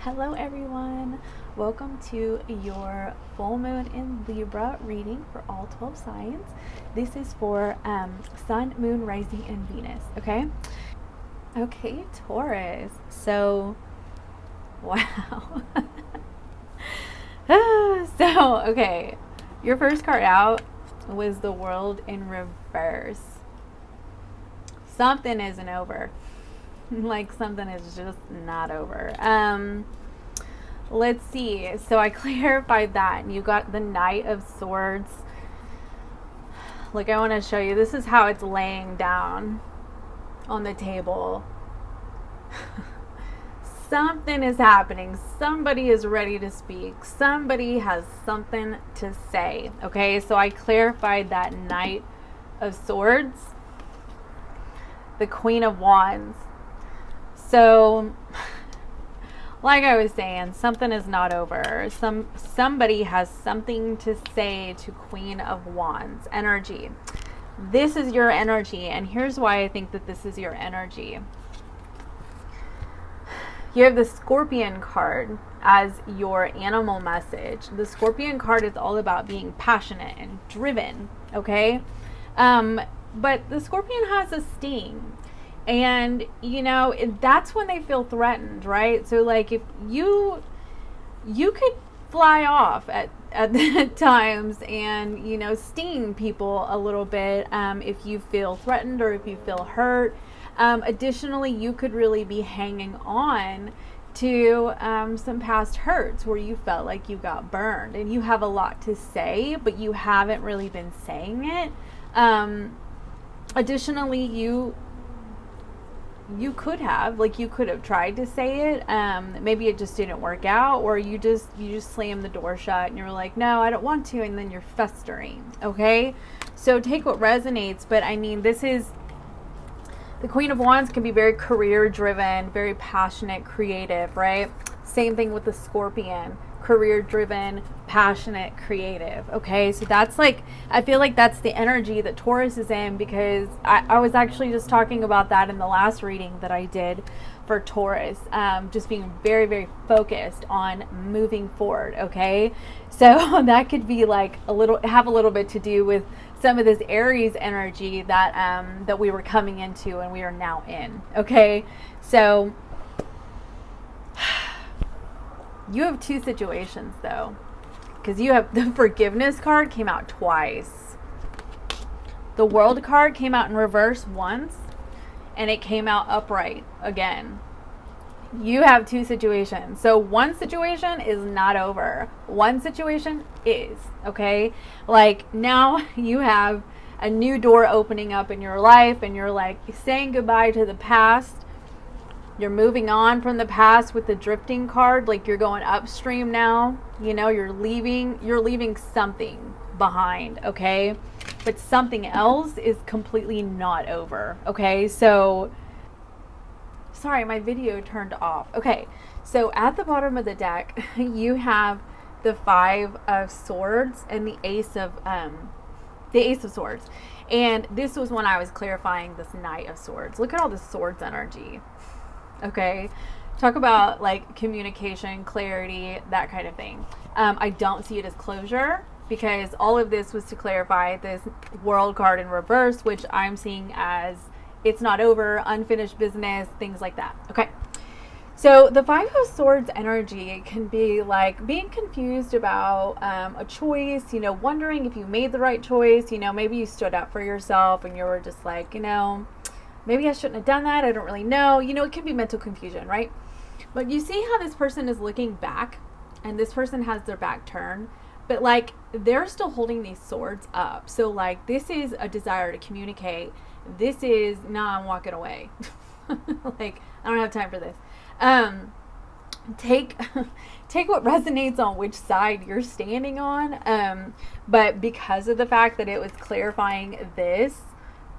Hello everyone, welcome to your full moon in Libra reading for all 12 signs. This is for Sun, Moon, Rising, and Venus, okay? Okay, Taurus. So, wow. Okay, your first card out was the World in reverse. Something isn't over. Like something is just not over. Let's see. So I clarified that, and you got the Knight of Swords. Like, I want to show you. This is how it's laying down on the table. Something is happening. Somebody is ready to speak. Somebody has something to say. Okay, so I clarified that Knight of Swords, the Queen of Wands. So, like I was saying, something is not over. Somebody has something to say to Queen of Wands energy. This is your energy, and here's why I think that this is your energy. You have the Scorpion card as your animal message. The Scorpion card is all about being passionate and driven, okay? But the Scorpion has a sting. And, you know, that's when they feel threatened, right? So, like, if you could fly off at times and, you know, sting people a little bit if you feel threatened or if you feel hurt. Additionally, you could really be hanging on to some past hurts where you felt like you got burned. And you have a lot to say, but you haven't really been saying it. Additionally, you could have tried to say it. Maybe it just didn't work out, or you just slammed the door shut and you're like, no, I don't want to, and then you're festering. Okay, so take what resonates. But I mean, this is the Queen of Wands can be very career driven, very passionate, creative, right? Same thing with the Scorpion, career driven, passionate, creative. Okay, so that's like, I feel like that's the energy that Taurus is in, because I was actually just talking about that in the last reading that I did for Taurus, just being very, very focused on moving forward. Okay, so that could be like have a little bit to do with some of this Aries energy that we were coming into and we are now in. Okay, so you have two situations though, because you have the Forgiveness card came out twice. The World card came out in reverse once, and it came out upright again. You have two situations. So one situation is not over. One situation is, okay? Like, now you have a new door opening up in your life, and you're like saying goodbye to the past. You're moving on from the past with the Drifting card. Like, you're going upstream now. You know, you're leaving something behind, okay? But something else is completely not over, okay? So, sorry, my video turned off. Okay, so at the bottom of the deck, you have the Five of Swords and the Ace of Swords. And this was when I was clarifying this Knight of Swords. Look at all the swords energy. Okay, talk about like communication, clarity, that kind of thing. I don't see it as closure, because all of this was to clarify this World card in reverse, which I'm seeing as it's not over, unfinished business, things like that. Okay, so the Five of Swords energy can be like being confused about a choice, you know, wondering if you made the right choice. You know, maybe you stood up for yourself and you were just like, you know, maybe I shouldn't have done that. I don't really know. You know, it can be mental confusion, right? But you see how this person is looking back, and this person has their back turned, but like they're still holding these swords up. So like, this is a desire to communicate. This is, nah, I'm walking away. Like, I don't have time for this. Take what resonates on which side you're standing on. But because of the fact that it was clarifying this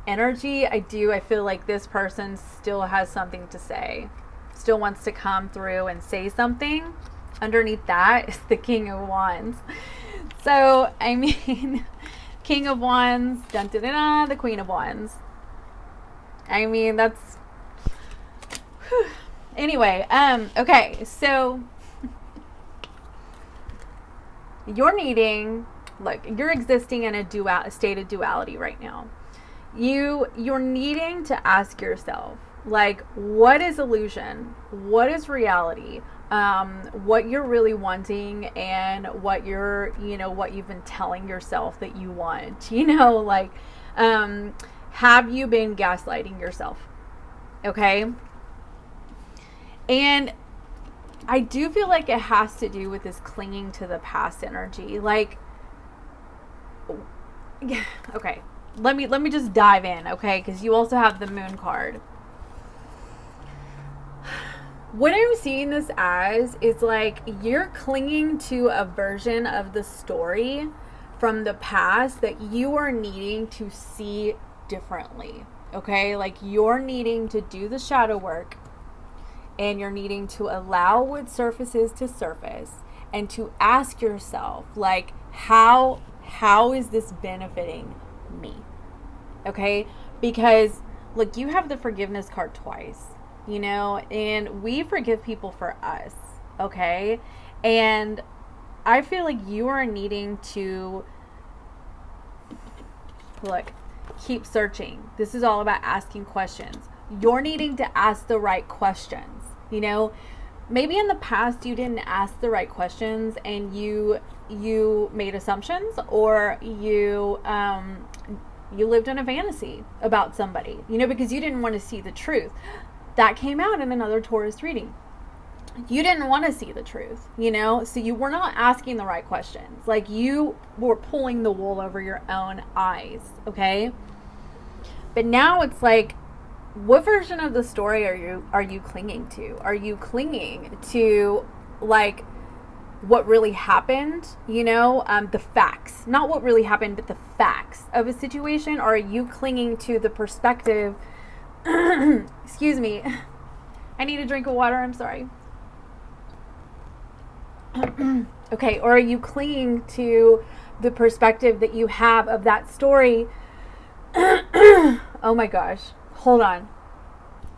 energy, I feel like this person still has something to say, still wants to come through and say something. Underneath that is the King of Wands. So, I mean, King of Wands, dun, dun, dun, dun, the Queen of Wands. I mean, that's Anyway, okay, so you're needing, look, you're existing in a state of duality right now. You're needing to ask yourself, like, what is illusion? What is reality? What you're really wanting, and what what you've been telling yourself that you want, like, have you been gaslighting yourself? Okay. And I do feel like it has to do with this clinging to the past energy. Like, okay, let me just dive in, okay? Because you also have the moon card. What I'm seeing this as is like you're clinging to a version of the story from the past that you are needing to see differently, okay? Like, you're needing to do the shadow work, and you're needing to allow what surfaces to surface, and to ask yourself, like, how is this benefiting me? Okay? Because, look, you have the forgiveness card twice, and we forgive people for us, okay? And I feel like you are needing to, look, keep searching. This is all about asking questions. You're needing to ask the right questions. Maybe in the past you didn't ask the right questions, and you made assumptions, or you lived in a fantasy about somebody, because you didn't want to see the truth. That came out in another Taurus reading. You didn't want to see the truth, so you were not asking the right questions. Like, you were pulling the wool over your own eyes, okay? But now it's like, what version of the story are you clinging to? Are you clinging to, like, what really happened, the facts, not what really happened, but the facts of a situation? Or are you clinging to the perspective, excuse me, I need a drink of water, I'm sorry. Okay, or are you clinging to the perspective that you have of that story? Oh my gosh, hold on.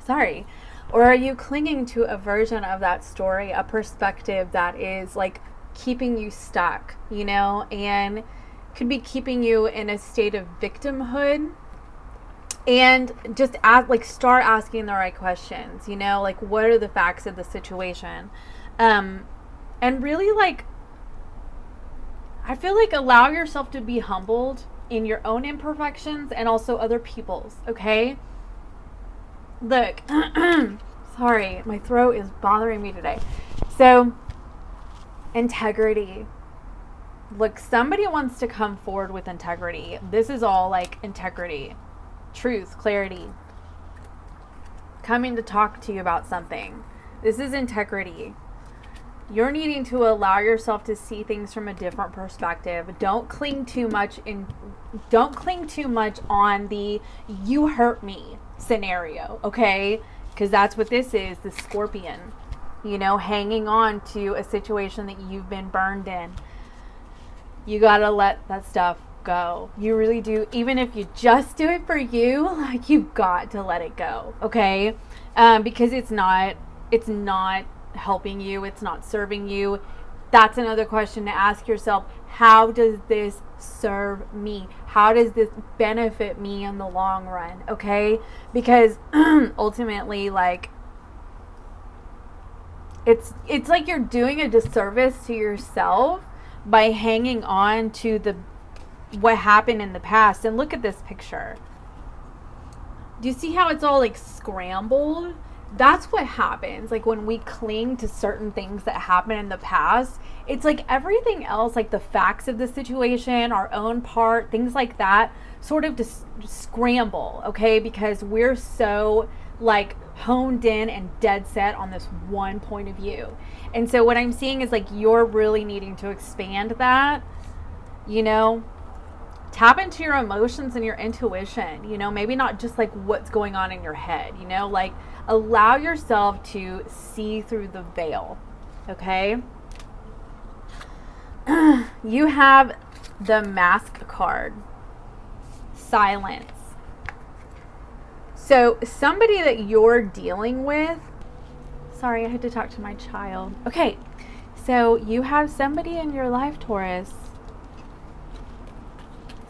Sorry. Or are you clinging to a version of that story, a perspective that is like keeping you stuck, and could be keeping you in a state of victimhood? And just start asking the right questions, like, what are the facts of the situation? And really, like, I feel like allow yourself to be humbled in your own imperfections and also other people's, okay? Look, sorry, my throat is bothering me today. So, integrity. Look, somebody wants to come forward with integrity. This is all like integrity, truth, clarity. Coming to talk to you about something. This is integrity. You're needing to allow yourself to see things from a different perspective. Don't cling too much on the "you hurt me" scenario, okay? Because that's what this is, the Scorpion. Hanging on to a situation that you've been burned in. You gotta let that stuff go. You really do. Even if you just do it for you, like, you've got to let it go, okay? Because it's not helping you, it's not serving you. That's another question to ask yourself. How does this serve me? How does this benefit me in the long run? Okay? Because ultimately, like, it's like you're doing a disservice to yourself by hanging on to what happened in the past. And look at this picture. Do you see how it's all like scrambled? That's what happens, like, when we cling to certain things that happened in the past. It's like everything else, like the facts of the situation, our own part, things like that, sort of just scramble, okay? Because we're so, like, honed in and dead set on this one point of view. And so what I'm seeing is, like, you're really needing to expand that, tap into your emotions and your intuition, maybe not just like what's going on in your head, like, allow yourself to see through the veil, okay? You have the Mask card, silence. So somebody that you're dealing with, sorry, I had to talk to my child. Okay, so you have somebody in your life, Taurus.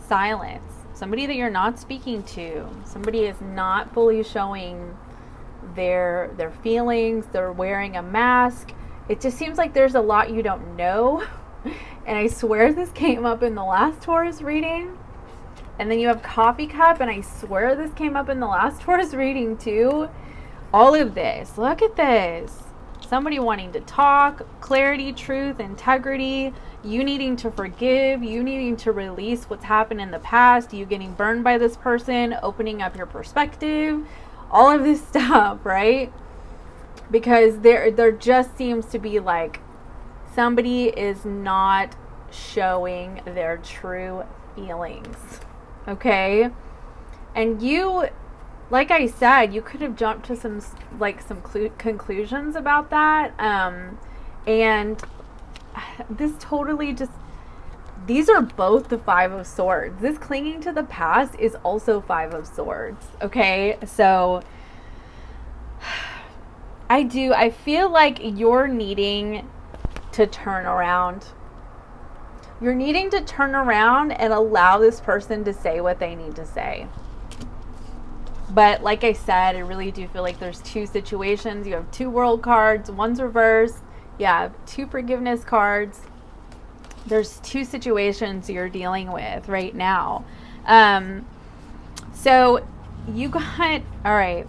Silence. Somebody that you're not speaking to. Somebody is not fully showing their feelings. They're wearing a mask. It just seems like there's a lot you don't know. And I swear this came up in the last Taurus reading. And then you have coffee cup, and I swear this came up in the last Taurus reading too. All of this. Look at this. Somebody wanting to talk, clarity, truth, integrity, you needing to forgive, you needing to release what's happened in the past, you getting burned by this person, opening up your perspective, all of this stuff, right? Because there just seems to be like somebody is not showing their true feelings, okay? And you, like I said, you could have jumped to some conclusions about that. And this totally just, these are both the Five of Swords. This clinging to the past is also Five of Swords. Okay. So I feel like you're needing to turn around. You're needing to turn around and allow this person to say what they need to say. But like I said, I really do feel like there's two situations. You have two world cards, one's reversed. You have two forgiveness cards. There's two situations you're dealing with right now. So you got, all right.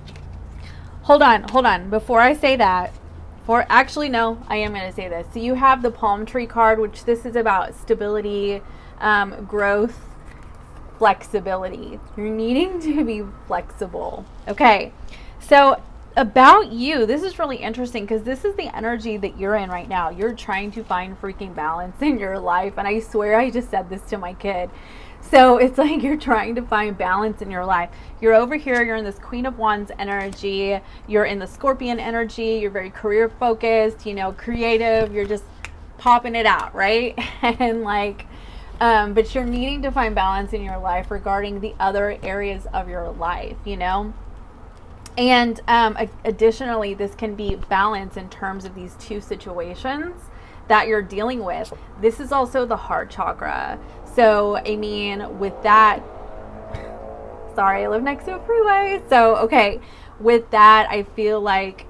Hold on. Before I say that, actually, no, I am going to say this. So you have the palm tree card, which this is about stability, growth, flexibility. You're needing to be flexible. Okay. So about you, this is really interesting because this is the energy that you're in right now. You're trying to find freaking balance in your life. And I swear I just said this to my kid. So it's like you're trying to find balance in your life. You're over here, you're in this Queen of Wands energy. You're in the Scorpion energy. You're very career focused, creative. You're just popping it out, right? And like, but you're needing to find balance in your life regarding the other areas of your life, And additionally, this can be balance in terms of these two situations that you're dealing with. This is also the heart chakra. So, I mean, with that, sorry, I live next to a freeway. So, okay, with that, I feel like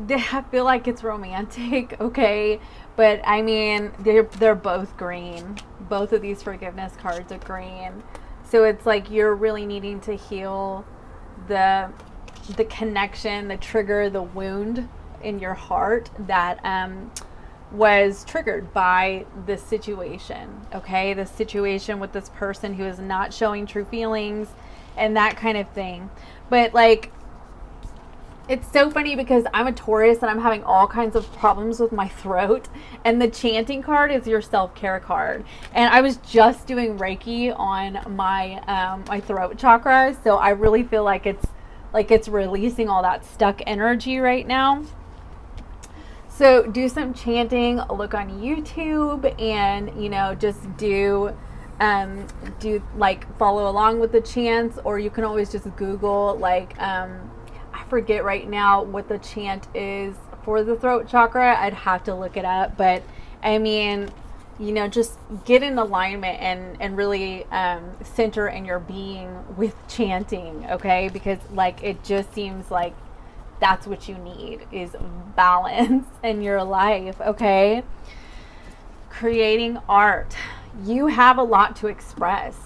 it's romantic, okay? But I mean, they're both green. Both of these forgiveness cards are green. So it's like you're really needing to heal the connection, the trigger, the wound in your heart that was triggered by this situation, okay? The situation with this person who is not showing true feelings and that kind of thing. But like, it's so funny because I'm a Taurus and I'm having all kinds of problems with my throat, and the chanting card is your self-care card. And I was just doing Reiki on my my throat chakra, so I really feel like it's releasing all that stuck energy right now. So do some chanting, look on YouTube, and just do like follow along with the chants, or you can always just Google I forget right now what the chant is for the throat chakra. I'd have to look it up, but I mean, just get in alignment and really center in your being with chanting, okay? Because like it just seems like that's what you need is balance in your life, okay? Creating art. You have a lot to express.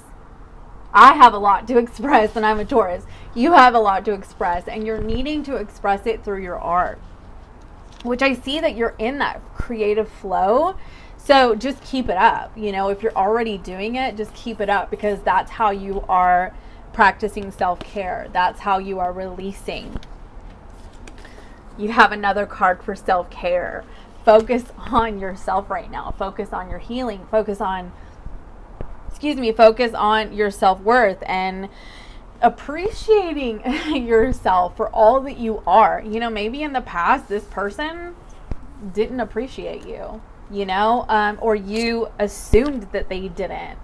I have a lot to express, and I'm a Taurus. You have a lot to express, and you're needing to express it through your art, which I see that you're in that creative flow. So just keep it up. If you're already doing it, just keep it up, because that's how you are practicing self-care. That's how you are releasing. You have another card for self-care. Focus on yourself right now. Focus on your healing. Focus on your self-worth and appreciating yourself for all that you are. Maybe in the past, this person didn't appreciate you, or you assumed that they didn't.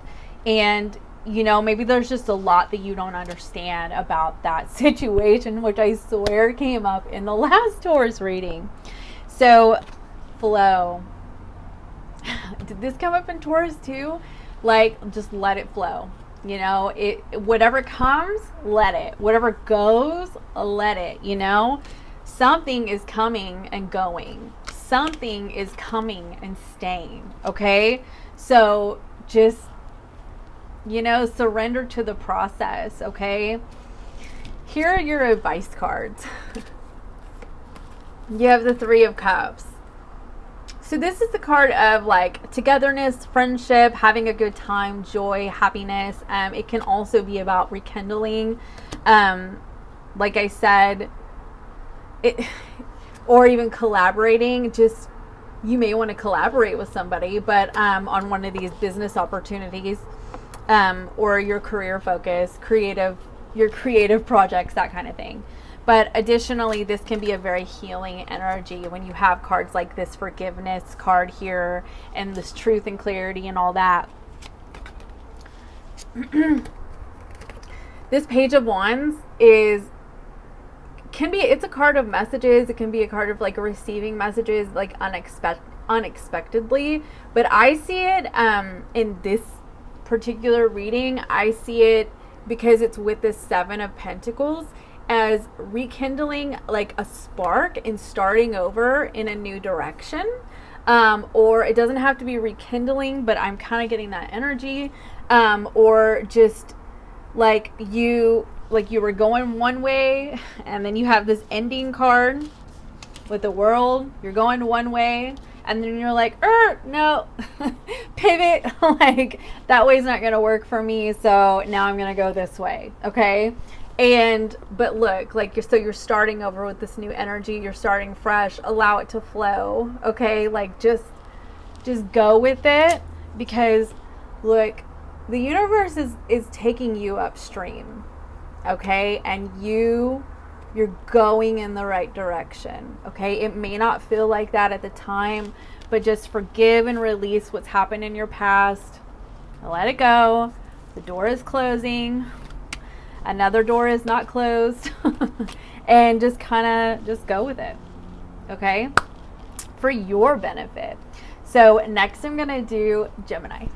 And you know, maybe there's just a lot that you don't understand about that situation, which I swear came up in the last Taurus reading. So, flow. Did this come up in Taurus too? Like, just let it flow. You know, whatever comes, let it. Whatever goes, let it, you know? Something is coming and going. Something is coming and staying, okay? So just, you know, surrender to the process, okay? Here are your advice cards. You have the Three of Cups. So this is the card of like togetherness, friendship, having a good time, joy, happiness. It can also be about rekindling. Like I said, or even collaborating. Just, you may want to collaborate with somebody, but on one of these business opportunities, or your career focus, your creative projects, that kind of thing. But additionally, this can be a very healing energy when you have cards like this forgiveness card here and this truth and clarity and all that. This Page of Wands it's a card of messages. It can be a card of like receiving messages like unexpectedly. But I see it in this particular reading, I see it because it's with the Seven of Pentacles as rekindling like a spark and starting over in a new direction. Or it doesn't have to be rekindling, but I'm kind of getting that energy. Or just like you were going one way and then you have this ending card with the World. You're going one way and then you're like, no, pivot. Like, that way's not going to work for me. So now I'm going to go this way. Okay. But look, like you're starting over with this new energy. You're starting fresh. Allow it to flow. Okay. Like just go with it, because look, the universe is taking you upstream. Okay. And you're going in the right direction. Okay. It may not feel like that at the time, but just forgive and release what's happened in your past. Let it go. The door is closing. Another door is not closed. And just go with it. Okay. For your benefit. So next I'm going to do Gemini.